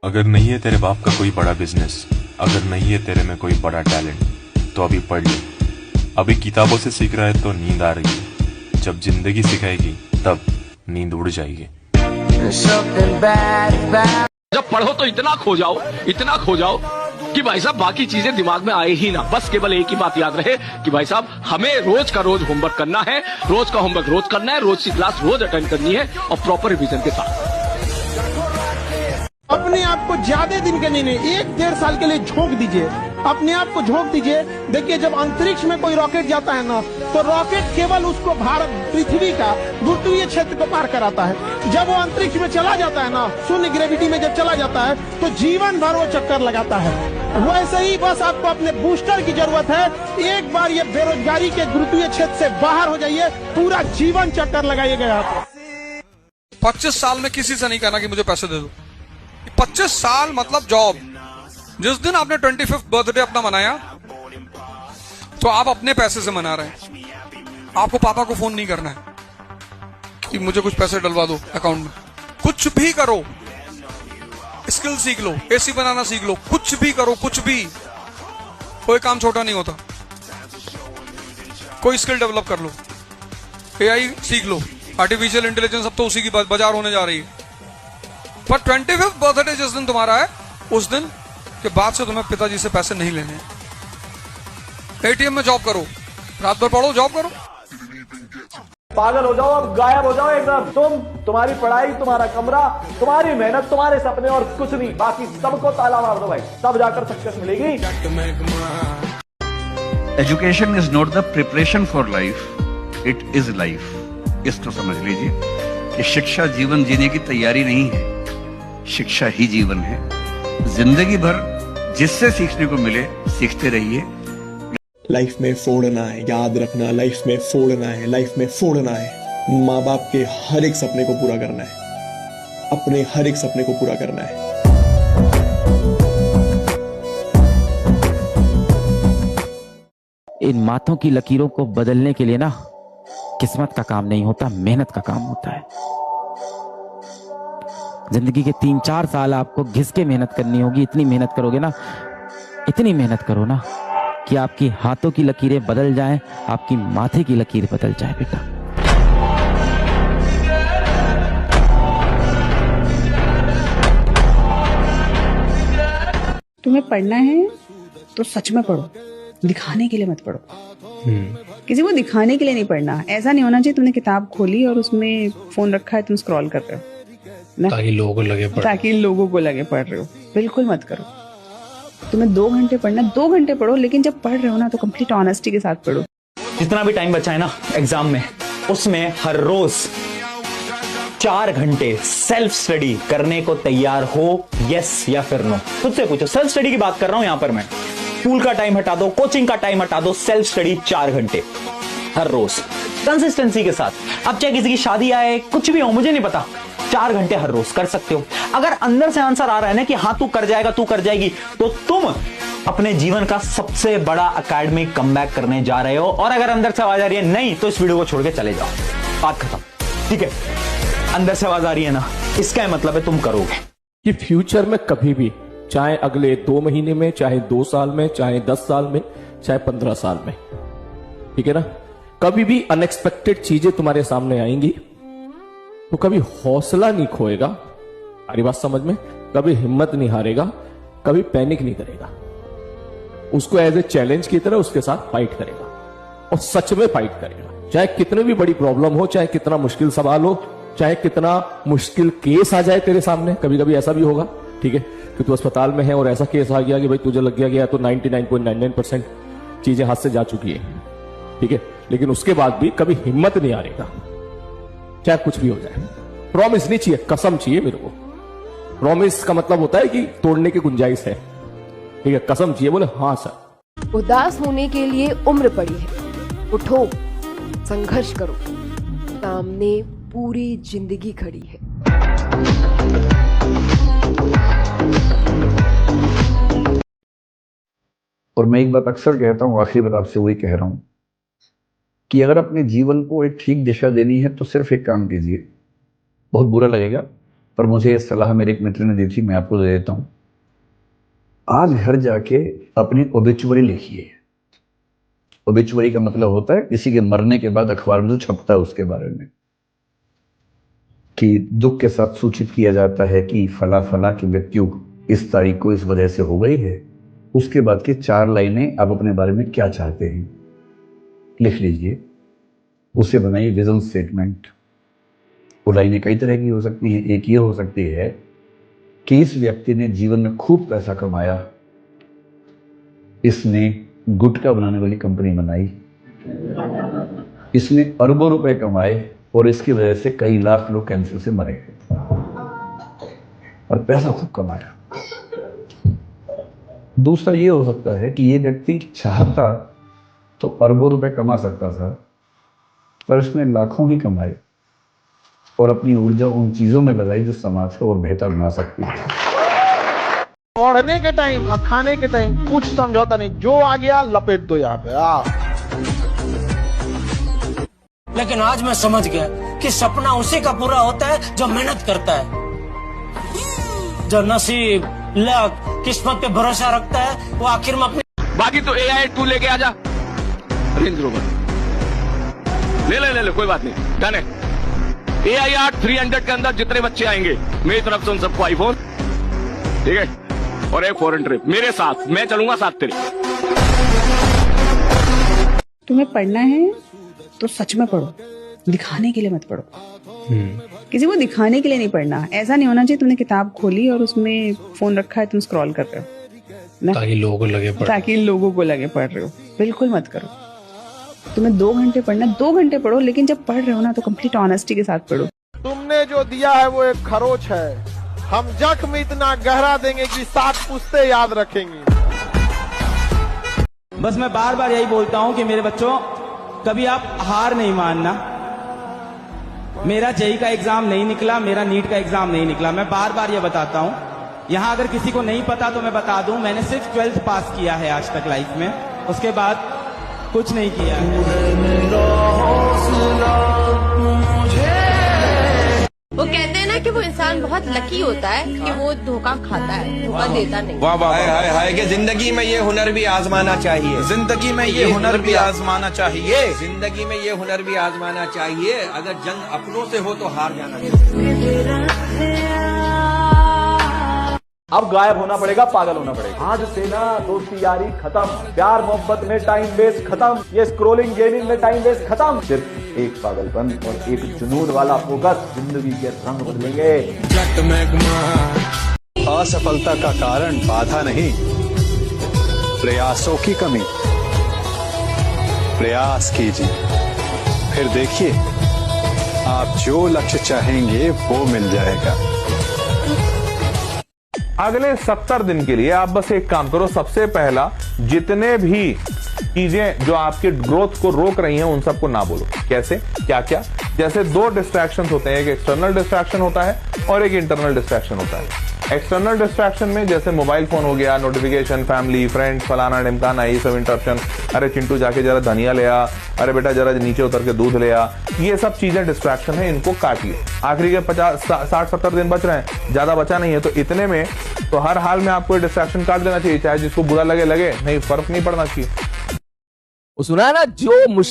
अगर नहीं है तेरे बाप का कोई बड़ा बिजनेस, अगर नहीं है तेरे में कोई बड़ा टैलेंट, तो अभी पढ़ ले। अभी किताबों से सीख रहा है तो नींद आ रही है, जब जिंदगी सिखाएगी तब नींद उड़ जाएगी। जब पढ़ो तो इतना खो जाओ कि भाई साहब बाकी चीजें दिमाग में आए ही ना। बस केवल एक ही बात याद रहे कि भाई साहब हमें रोज का रोज होमवर्क करना है, रोज का होमवर्क रोज करना है, रोज की क्लास रोज अटेंड करनी है और प्रॉपर रिवीजन के साथ। अपने आप को ज्यादा दिन के लिए नहीं, 1-1.5 साल के लिए झोंक दीजिए, अपने आप को झोंक दीजिए। देखिए जब अंतरिक्ष में कोई रॉकेट जाता है ना, तो रॉकेट केवल उसको भारत पृथ्वी का गुरुत्वीय क्षेत्र को पार कराता है। जब वो अंतरिक्ष में चला जाता है ना, शून्य ग्रेविटी में जब चला जाता है, तो जीवन भर वो चक्कर लगाता है। वैसे ही बस आपको अपने बूस्टर की जरूरत है। एक बार ये बेरोजगारी के गुरुत्वीय क्षेत्र से बाहर हो जाइए, पूरा जीवन चक्कर लगाइएगा आप। 25 साल में किसी से नहीं कहना कि मुझे पैसे दे दो। 25 साल मतलब जॉब। जिस दिन आपने 25th बर्थडे अपना मनाया, तो आप अपने पैसे से मना रहे हैं। आपको पापा को फोन नहीं करना है कि मुझे कुछ पैसे डलवा दो अकाउंट में। कुछ भी करो, स्किल सीख लो, एसी बनाना सीख लो, कुछ भी करो, कुछ भी। कोई काम छोटा नहीं होता। कोई स्किल डेवलप कर लो, एआई सीख लो, आर्टिफिशियल इंटेलिजेंस, अब तो उसी की बाजार होने जा रही है। पर 25th बर्थडे जिस दिन तुम्हारा है, उस दिन के बाद से तुम्हें पिताजी से पैसे नहीं लेने हैं। एटीएम में जॉब करो, रात भर पढ़ो, जॉब करो। पागल हो जाओ, अब गायब हो जाओ एकदम। तुम्हारी पढ़ाई, तुम्हारा कमरा, तुम्हारी मेहनत, तुम्हारे सपने और कुछ नहीं। बाकी सबको ताला मार दो भाई, तब जाकर सक्सेस मिलेगी। Education is not the preparation for life, it is life. इसको समझ लीजिए कि शिक्षा जीवन जीने की तैयारी नहीं है, शिक्षा ही जीवन है। जिंदगी भर जिससे सीखने को मिले सीखते रहिए। लाइफ में फोड़ना है, याद रखना, लाइफ में फोड़ना है, लाइफ में फोड़ना है। माँ बाप के हर एक सपने को पूरा करना है, अपने हर एक सपने को पूरा करना है। इन माथों की लकीरों को बदलने के लिए ना किस्मत का काम नहीं होता, मेहनत का काम होता है। जिंदगी के 3-4 साल आपको घिस के मेहनत करनी होगी। इतनी मेहनत करोगे ना, इतनी मेहनत करो ना कि आपकी हाथों की लकीरें बदल जाएं, आपकी माथे की लकीर बदल जाए बेटा। तुम्हें पढ़ना है तो सच में पढ़ो, दिखाने के लिए मत पढ़ो। किसी को दिखाने के लिए नहीं पढ़ना। ऐसा नहीं होना चाहिए तुमने किताब खोली और उसमें फोन रखा है, तुम स्क्रॉल कर रहे हो ताकि लोगों को लगे पढ़ रहे हो। बिल्कुल मत करो। तुम्हें 2 घंटे पढ़ना, 2 घंटे पढ़ो, लेकिन जब पढ़ रहे हो ना तो कंप्लीट ऑनेस्टी के साथ पढ़ो। जितना भी टाइम बचा है ना एग्जाम में, उसमें हर रोज 4 घंटे सेल्फ स्टडी करने को तैयार हो, यस या फिर नो। खुद से पूछो। सेल्फ स्टडी की बात कर रहा हूं यहां पर मैं। स्कूल का टाइम हटा दो, कोचिंग का टाइम हटा दो, सेल्फ स्टडी 4 घंटे हर रोज कंसिस्टेंसी के साथ। अब चाहे किसी की शादी आए, कुछ भी हो, मुझे नहीं पता, 4 घंटे हर रोज कर सकते हो। अगर अंदर से आंसर आ रहा है ना कि हाँ तू कर जाएगा, तू कर जाएगी, तो तुम अपने जीवन का सबसे बड़ा एकेडमिक कमबैक करने जा रहे हो। और अगर अंदर से आवाज आ रही है नहीं, तो इस वीडियो को छोड़ के चले जाओ, बात खत्म। ठीक है, अंदर से आवाज आ रही है ना, इसका मतलब है तुम करोगे। कि फ्यूचर में कभी भी, चाहे अगले 2 महीने में, चाहे 2 साल में, चाहे 10 साल में, चाहे 15 साल में, ठीक है ना, कभी भी अनएक्सपेक्टेड चीजें तुम्हारे सामने आएंगी, तो कभी हौसला नहीं खोएगा। हमारी बात समझ में? कभी हिम्मत नहीं हारेगा, कभी पैनिक नहीं करेगा। उसको एज ए चैलेंज की तरह उसके साथ फाइट करेगा, और सच में फाइट करेगा। चाहे कितनी भी बड़ी प्रॉब्लम हो, चाहे कितना मुश्किल सवाल हो, चाहे कितना मुश्किल केस आ जाए तेरे सामने। कभी कभी ऐसा भी होगा, ठीक है, कि तू अस्पताल में है और ऐसा केस आ गया कि भाई तुझे लग गया तो 99.99% चीजें हाथ से जा चुकी है, ठीक है, लेकिन उसके बाद भी कभी हिम्मत नहीं हारेगा, चाहे कुछ भी हो जाए। प्रॉमिस नहीं चाहिए, कसम चाहिए मेरे को। प्रॉमिस का मतलब होता है कि तोड़ने की गुंजाइश है, ठीक है, कसम चाहिए। बोले हाँ सर। उदास होने के लिए उम्र पड़ी है, उठो, संघर्ष करो, सामने पूरी जिंदगी खड़ी है। और मैं एक बात अक्सर कहता हूँ, आखिरी बार आपसे वही कह रहा हूँ कि अगर अपने जीवन को एक ठीक दिशा देनी है तो सिर्फ एक काम कीजिए। बहुत बुरा लगेगा, पर मुझे ये सलाह मेरे एक मित्र ने दी थी, मैं आपको दे देता हूँ। आज घर जाके अपनी ओबिचुअरी लिखिए। ओबिचुअरी का मतलब होता है किसी के मरने के बाद अखबार में जो छपता है उसके बारे में, कि दुख के साथ सूचित किया जाता है कि फला फला की मृत्यु इस तारीख को इस वजह से हो गई है। उसके बाद की 4 लाइनें आप अपने बारे में क्या चाहते हैं लिख लीजिए, उसे बनाइए विजन स्टेटमेंट। वो लाइनें कई तरह की हो सकती हैं। एक ये हो सकती है कि इस व्यक्ति ने जीवन में खूब पैसा कमाया, इसने गुटखा बनाने वाली कंपनी बनाई, इसने अरबों रुपए कमाए और इसकी वजह से कई लाख लोग कैंसर से मरे और पैसा खूब कमाया। दूसरा ये हो सकता है कि ये व्यक्ति चाहता तो अरबों रुपए कमा सकता था, पर उसने लाखों ही कमाए और अपनी ऊर्जा उन चीजों में लगाई जो समाज को और बेहतर बना सकती है। ओढ़ने के टाइम और खाने के टाइम कुछ समझौता नहीं, जो आ गया लपेट दो यहाँ पे। लेकिन आज मैं समझ गया कि सपना उसी का पूरा होता है जो मेहनत करता है, जो नसीब लक किस्मत पे भरोसा रखता है, वो आखिर में अपनी। बाकी तो AI 2 लेके आ जा, रेंज रोवर ले कोई बात नहीं, डन है। AI 8 300 के अंदर जितने बच्चे आएंगे मेरी तरफ से उन सबको आईफोन, ठीक है, और एक फॉरेन ट्रिप मेरे साथ, मैं चलूंगा साथ तेरे। तुम्हें पढ़ना है तो सच में पढ़ो, दिखाने के लिए मत पढ़ो। किसी को दिखाने के लिए नहीं पढ़ना। ऐसा नहीं होना चाहिए तुमने किताब खोली और उसमें फोन रखा है, तुम स्क्रॉल कर रहे हो ना, ताकि लोगों को लगे पढ़ रहे हो। बिल्कुल मत करो। तुम्हें 2 घंटे पढ़ना, 2 घंटे पढ़ो, लेकिन जब पढ़ रहे हो ना तो कंप्लीट ऑनेस्टी के साथ पढ़ो। तुमने जो दिया है वो एक खरोच है, हम जख्म इतना गहरा देंगे कि 7 पुश्ते याद रखेंगे। बस मैं बार बार यही बोलता हूँ कि मेरे बच्चों, कभी आप हार नहीं मानना। मेरा जेई का एग्जाम नहीं निकला, मेरा नीट का एग्जाम नहीं निकला, मैं बार बार ये बताता हूँ। यहाँ अगर किसी को नहीं पता तो मैं बता दूं, मैंने सिर्फ 12th पास किया है आज तक लाइफ में, उसके बाद कुछ नहीं किया वो कहते हैं ना कि वो इंसान बहुत लकी होता है कि वो धोखा खाता है, धोखा देता नहीं। वाह वाह, हाय हाय, कि जिंदगी में ये हुनर भी आजमाना चाहिए, जिंदगी में ये हुनर भी आजमाना चाहिए, जिंदगी में ये हुनर भी आजमाना चाहिए। अगर जंग अपनों से हो तो हार जाना चाहिए। अब गायब होना पड़ेगा, पागल होना पड़ेगा। आज से ना दोस्ती यारी खत्म, प्यार मोहब्बत में टाइम वेस्ट खत्म, ये स्क्रोलिंग गेमिंग में टाइम वेस्ट खत्म। सिर्फ एक पागलपन और एक जुनून वाला फोकस जिंदगी के रंग बदलेंगे। असफलता का कारण बाधा नहीं, प्रयासों की कमी। प्रयास कीजिए, फिर देखिए आप जो लक्ष्य चाहेंगे वो मिल जाएगा। अगले 70 दिन के लिए आप बस एक काम करो। सबसे पहला, जितने भी चीजें जो आपके ग्रोथ को रोक रही हैं उन सबको ना बोलो। कैसे, क्या क्या? जैसे 2 डिस्ट्रैक्शंस होते हैं, एक एक्सटर्नल डिस्ट्रैक्शन होता है और एक इंटरनल डिस्ट्रैक्शन होता है। एक्सटर्नल डिस्ट्रैक्शन में जैसे मोबाइल फोन हो गया, नोटिफिकेशन, फैमिली, फ्रेंड्स, फलाना ढिमकाना, ये सब इंटरप्शन। अरे चिंटू जाके जरा धनिया ले आ, अरे बेटा जरा नीचे उतर के दूध ले आ, ये सब चीजें डिस्ट्रैक्शन है, इनको काटिए। आखिरी के 50-60-70 दिन बच रहे हैं, ज्यादा बचा नहीं है, तो इतने में तो हर हाल में आपको डिस्ट्रैक्शन काट देना चाहिए, चाहे जिसको बुरा लगे, नहीं फर्क नहीं पड़ना चाहिए। सुना है ना, जो मुश्किल